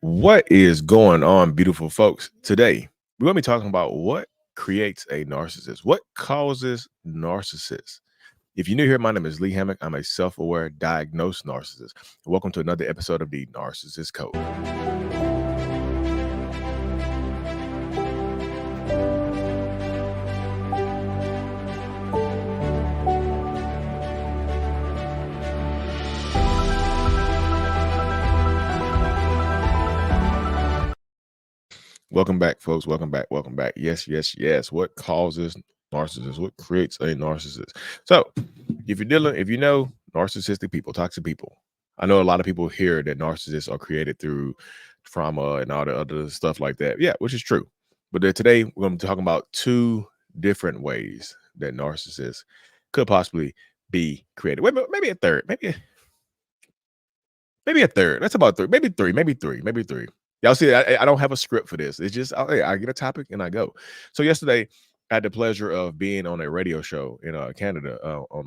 What is going on, beautiful folks? Today, we're going to be talking about what creates a narcissist, what causes narcissists. If you're new here, my name is Lee Hammock. I'm a self aware diagnosed narcissist. Welcome to another episode of the Narcissist Code. Welcome back, folks. Welcome back. Welcome back. Yes, yes, yes. What causes narcissists? What creates a narcissist? So, if you know narcissistic people, toxic people, I know a lot of people hear that narcissists are created through trauma and all the other stuff like that. Yeah, which is true. But today we're going to be talking about two different ways that narcissists could possibly be created. Wait, maybe a third. Maybe a third. That's about three. Maybe three. Y'all see, I don't have a script for this. It's just I get a topic and I go. So yesterday, I had the pleasure of being on a radio show in Canada, on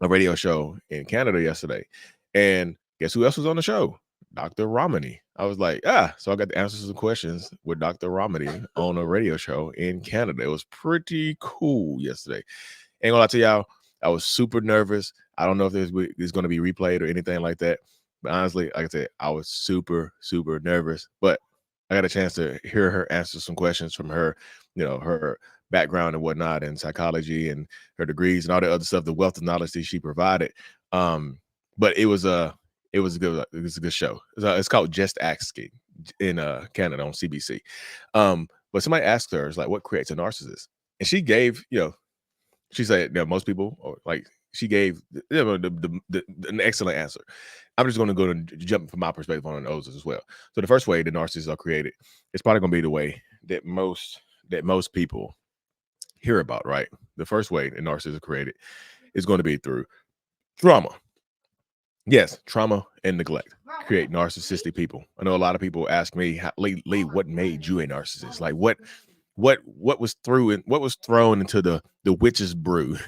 a radio show in Canada yesterday. And guess who else was on the show? Dr. Romani. I was like, so I got to answer some questions with Dr. Romani on a radio show in Canada. It was pretty cool yesterday. Ain't gonna lie to y'all, I was super nervous. I don't know if this is going to be replayed or anything like that. But honestly, like I said, I was super, super nervous. But I got a chance to hear her answer some questions from her, her background and whatnot, and psychology and her degrees and all the other stuff, the wealth of knowledge that she provided. But it was a good show. It's called Just Asking in Canada on CBC. But somebody asked her, "It's like, what creates a narcissist?" And she gave, she said, most people, or like she gave an excellent answer. I'm just going to go and jump from my perspective on those as well. So the first way the narcissists are created, it's probably going to be the way that most people hear about, right? The first way the narcissists are created is going to be through trauma. Yes, trauma and neglect create narcissistic people. I know a lot of people ask me, Lee, what made you a narcissist? Like what was thrown into the witch's brew,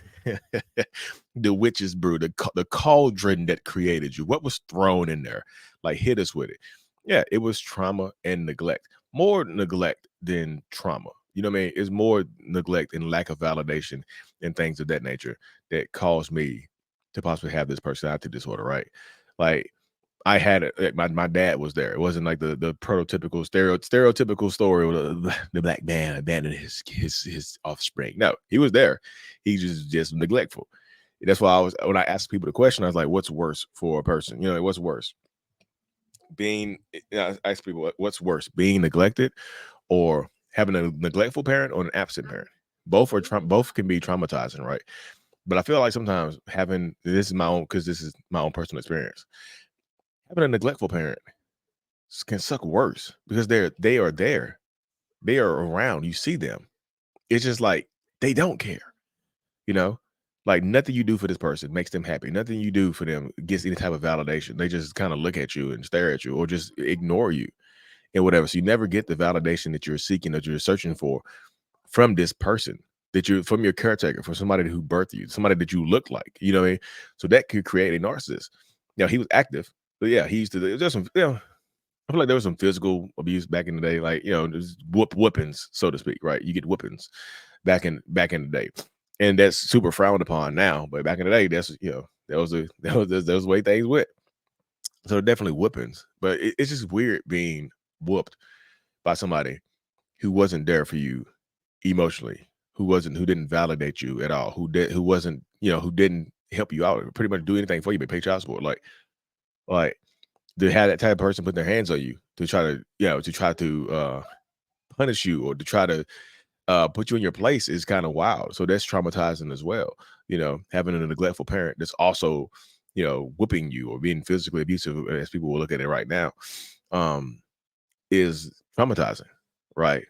the witch's brew, the cauldron that created you? What was thrown in there? Like, hit us with it. Yeah, it was trauma and neglect. More neglect than trauma. You know what I mean? It's more neglect and lack of validation and things of that nature that caused me to possibly have this personality disorder, right? Like, I had it. My dad was there. It wasn't like the prototypical stereotypical story of the black man abandoned his offspring. No, he was there. He just neglectful. That's why when I asked people the question, I was like, "What's worse for a person? What's worse? I ask people, what's worse, being neglected or having a neglectful parent or an absent parent? Both can be traumatizing, right? But I feel like sometimes this is my own personal experience. Having a neglectful parent can suck worse because they are there. They are around. You see them. It's just like they don't care, like nothing you do for this person makes them happy. Nothing you do for them gets any type of validation. They just kind of look at you and stare at you or just ignore you and whatever. So you never get the validation that you're seeking, that you're searching for from this person, from your caretaker, from somebody who birthed you, somebody that you look like, you know what I mean? So that could create a narcissist. He was active. But yeah, he used to. There's some. I feel like there was some physical abuse back in the day, like there's whoopings, so to speak, right? You get whoopings back in the day, and that's super frowned upon now. But back in the day, that's that was the way things went. So definitely whoopings, but it's just weird being whooped by somebody who wasn't there for you emotionally, who didn't validate you at all, who didn't help you out, pretty much do anything for you, but pay child support, like to have that type of person put their hands on you to try to punish you or to try to put you in your place is kind of wild. So that's traumatizing as well. Having a neglectful parent that's also whooping you or being physically abusive, as people will look at it right now, is traumatizing, right?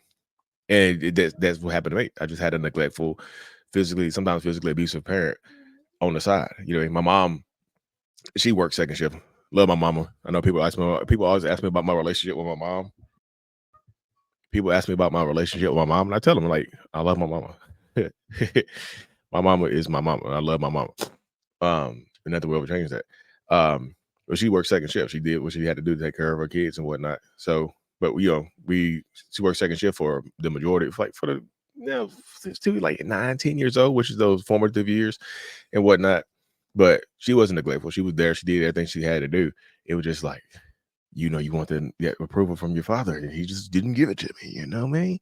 And that's what happened to me. I just had a neglectful, sometimes physically abusive parent on the side. My mom, she works second shift. Love my mama. I know people always ask me about my relationship with my mom. People ask me about my relationship with my mom, and I tell them, like, I love my mama. My mama is my mama. I love my mama. And nothing will ever change that. But she worked second shift. She did what she had to do to take care of her kids and whatnot. So, but she worked second shift for the majority of, like, for the, since she was like 9, 10 years old, which is those formative years and whatnot. But she wasn't neglectful. She was there. She did everything she had to do. It was just like, you want to get approval from your father, and he just didn't give it to me. You know what I mean?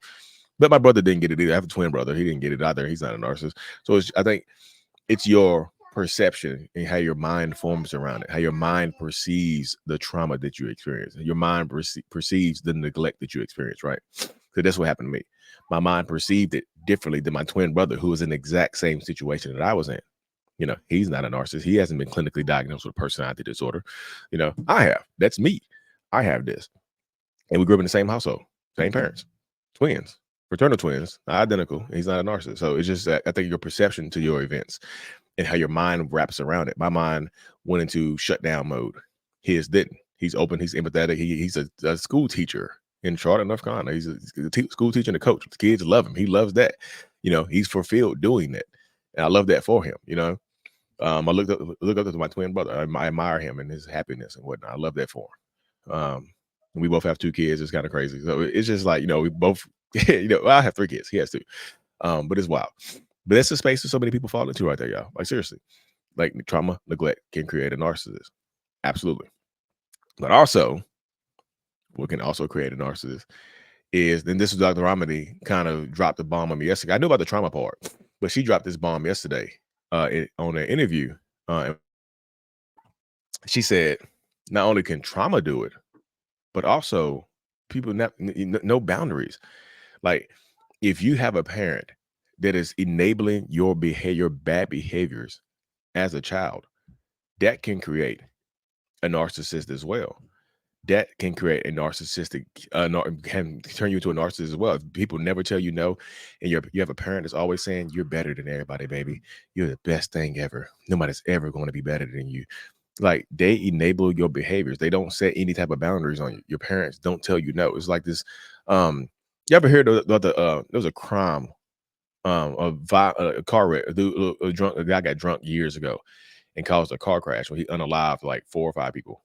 But my brother didn't get it either. I have a twin brother. He didn't get it either. He's not a narcissist. So I think it's your perception and how your mind forms around it, how your mind perceives the trauma that you experience. Your mind perceives the neglect that you experience, right? So that's what happened to me. My mind perceived it differently than my twin brother, who was in the exact same situation that I was in. He's not a narcissist. He hasn't been clinically diagnosed with personality disorder. I have. That's me. I have this. And we grew up in the same household, same parents, twins, fraternal twins, identical. He's not a narcissist. So it's just that I think your perception to your events and how your mind wraps around it. My mind went into shutdown mode. His didn't. He's open. He's empathetic. He's a school teacher in Charlotte, North Carolina. He's a school teacher and a coach. The kids love him. He loves that. He's fulfilled doing that. And I love that for him. I look up to my twin brother. I admire him and his happiness and whatnot. I love that for him. And we both have 2 kids. It's kind of crazy. So it's just like, we both, I have 3 kids. He has 2. But it's wild. But that's the space that so many people fall into right there, y'all. Like, seriously. Like, trauma, neglect can create a narcissist. Absolutely. But also, what can also create a narcissist is, and this is Dr. Ramadi kind of dropped the bomb on me yesterday. I knew about the trauma part, but she dropped this bomb yesterday on an interview. She said, not only can trauma do it, but also people no boundaries. Like, if you have a parent that is enabling your behavior, bad behaviors as a child, that can create a narcissist as well. That can create a narcissistic, can turn you into a narcissist as well. If people never tell you no, and you have a parent that's always saying, you're better than everybody, baby. You're the best thing ever. Nobody's ever going to be better than you. Like, they enable your behaviors. They don't set any type of boundaries on you. Your parents don't tell you no. It's like this. You ever heard about there was a crime, a car wreck? A guy got drunk years ago and caused a car crash where he unalived like 4 or 5 people.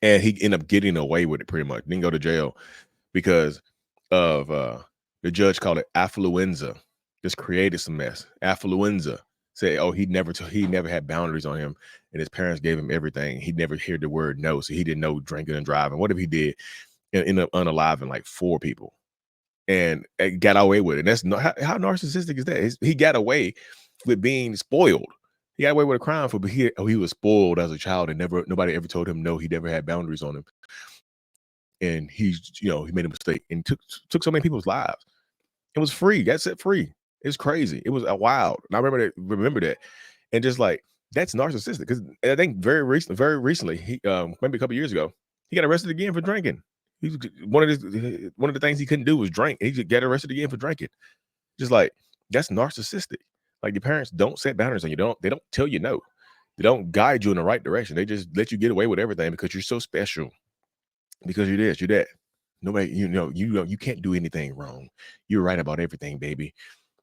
And he ended up getting away with it pretty much. Didn't go to jail because of the judge called it affluenza. Just created some mess. Affluenza. Say, he never had boundaries on him, and his parents gave him everything. He never heard the word no, so he didn't know drinking and driving. What if he did and ended up unaliving like 4 people and got away with it? And that's not how narcissistic is that? He got away with being spoiled. He got away with a crime but he was spoiled as a child, and nobody ever told him no. He never had boundaries on him, and he made a mistake and took so many people's lives. It was free. Got set free. It's crazy. It was wild. And I remember that, and just like, that's narcissistic. Because I think very recently, he maybe a couple years ago, he got arrested again for drinking. He's one of the things he couldn't do was drink. He just got arrested again for drinking. Just like, that's narcissistic. Like, your parents don't set boundaries on you. They don't tell you no. They don't guide you in the right direction. They just let you get away with everything because you're so special. Because you're this, you're that. Nobody, you can't do anything wrong. You're right about everything, baby.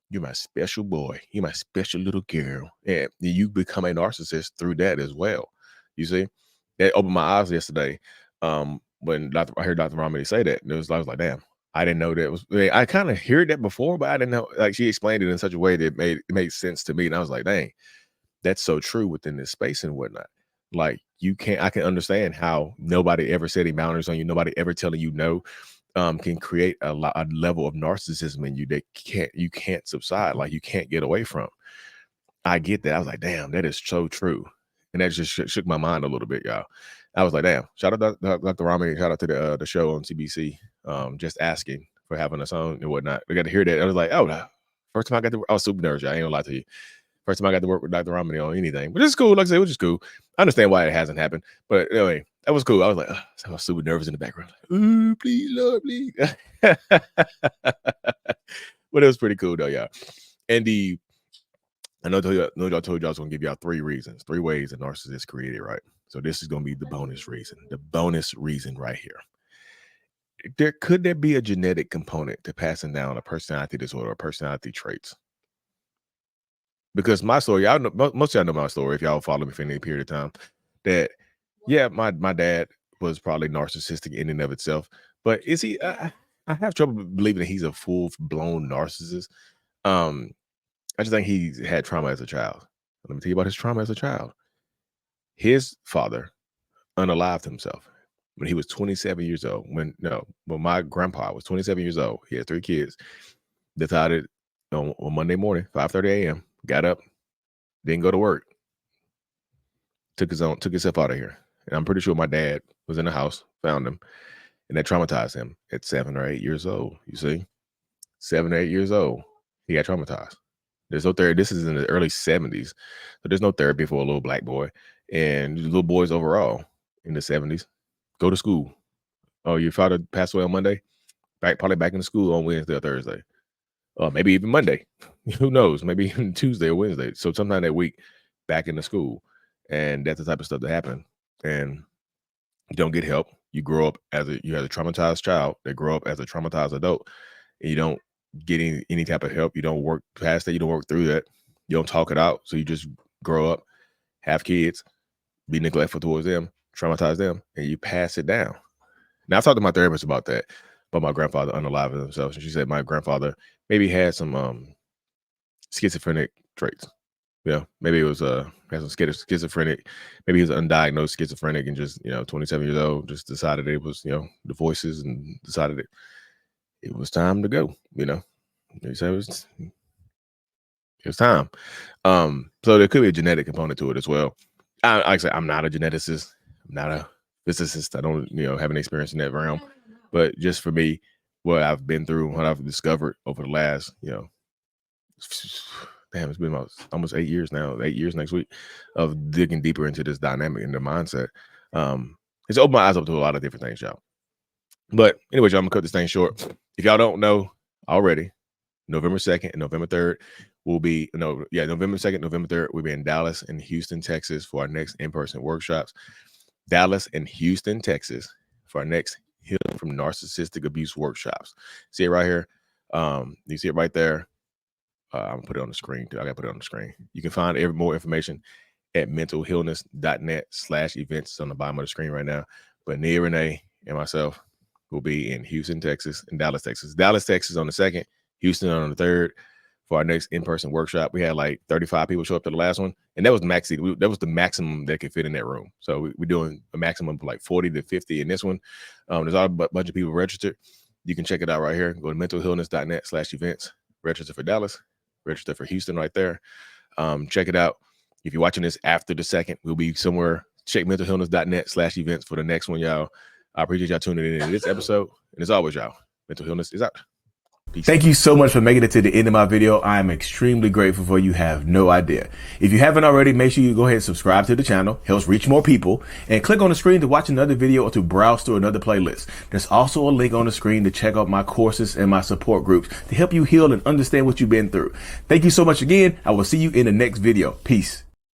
You're my special boy. You're my special little girl. And you become a narcissist through that as well. You see, that opened my eyes yesterday. When I heard Dr. Ramadi say that, I was like, damn, I didn't know that was. I kind of heard that before, but I didn't know. Like, she explained it in such a way that it made sense to me, and I was like, dang, that's so true within this space and whatnot. Like, I can understand how nobody ever setting boundaries on you, nobody ever telling you no, can create a level of narcissism in you that you can't subside, like, you can't get away from. I get that. I was like, damn, that is so true. And that just shook my mind a little bit, y'all. I was like, damn, shout out to Dr. Rami, shout out to the show on CBC, just asking for having us on and whatnot. We got to hear that. I was like, first time I was super nervous, y'all. I ain't gonna lie to you. First time I got to work with Dr. Ramadi on anything, but it's cool. Like I said, which is cool. I understand why it hasn't happened, but anyway, that was cool. I was like, I was super nervous in the background. Like, ooh, please, Lord, please. But it was pretty cool though, y'all. And I know y'all told y'all I was gonna give y'all 3 reasons, 3 ways a narcissist is created, right? So this is gonna be the bonus reason right here. Could there be a genetic component to passing down a personality disorder or personality traits? Because my story, y'all know, most of y'all know my story if y'all follow me for any period of time. that, yeah, my dad was probably narcissistic in and of itself, but is he? I have trouble believing that he's a full blown narcissist. Um, I just think he had trauma as a child. Let me tell you about his trauma as a child. His father unalived himself when he was 27 years old. When my grandpa was 27 years old, he had 3 kids. Decided on Monday morning, 5:30 a.m., got up, didn't go to work, took himself out of here. And I'm pretty sure my dad was in the house, found him, and that traumatized him at 7 or 8 years old. You see, 7 or 8 years old, he got traumatized. There's no therapy. This is in the early 70s, so there's no therapy for a little black boy and little boys overall in the 70s. Go to school. Oh, your father passed away on Monday? Probably back in school on Wednesday or Thursday. Maybe even Monday. Who knows? Maybe even Tuesday or Wednesday. So sometime that week, back into school. And that's the type of stuff that happened. And you don't get help. You grow up you have a traumatized child that grow up as a traumatized adult. And you don't get any type of help. You don't work past that. You don't work through that. You don't talk it out. So you just grow up, have kids, be neglectful towards them, traumatize them, and you pass it down. Now, I've talked to my therapist about that, about my grandfather unaliving himself. And she said my grandfather maybe had some schizophrenic traits. Yeah, maybe it was had some schizophrenic. Maybe he was undiagnosed schizophrenic and just 27 years old, just decided it was the voices and decided it was time to go. He said it was time. So there could be a genetic component to it as well. Like I say, I'm not a geneticist. I'm not a physicist. I don't have any experience in that realm. But just for me, what I've been through, what I've discovered over the last, damn, it's been almost 8 years now, 8 years next week, of digging deeper into this dynamic and the mindset. It's opened my eyes up to a lot of different things, y'all. But anyway, y'all, I'm gonna cut this thing short. If y'all don't know already, November 2nd and November 3rd will be, November 2nd, November 3rd, we'll be in Dallas and Houston, Texas for our next in-person workshops. Dallas and Houston, Texas for our next Healing from Narcissistic Abuse workshops. See it right here. You see it right there. I'm gonna put it on the screen too. I gotta put it on the screen. You can find more information at mentalhealness.net/events. It's on the bottom of the screen right now. But Nia Renee and myself will be in Houston, Texas, and Dallas, Texas. Dallas, Texas on the 2nd, Houston on the 3rd for our next in-person workshop. We had like 35 people show up to the last one, and that was that was the maximum that could fit in that room. So we're doing a maximum of like 40 to 50 in this one. There's a bunch of people registered. You can check it out right here. Go to mentalhealness.net/events. Register for Dallas. Register for Houston right there. Check it out. If you're watching this after the 2nd, we'll be somewhere. Check mentalhealness.net/events for the next one, y'all. I appreciate y'all tuning in to this episode. And as always, y'all, Mental Healness is out. Peace. Thank you so much for making it to the end of my video. I am extremely grateful for you. Have no idea. If you haven't already, make sure you go ahead and subscribe to the channel. Helps reach more people. And click on the screen to watch another video or to browse through another playlist. There's also a link on the screen to check out my courses and my support groups to help you heal and understand what you've been through. Thank you so much again. I will see you in the next video. Peace.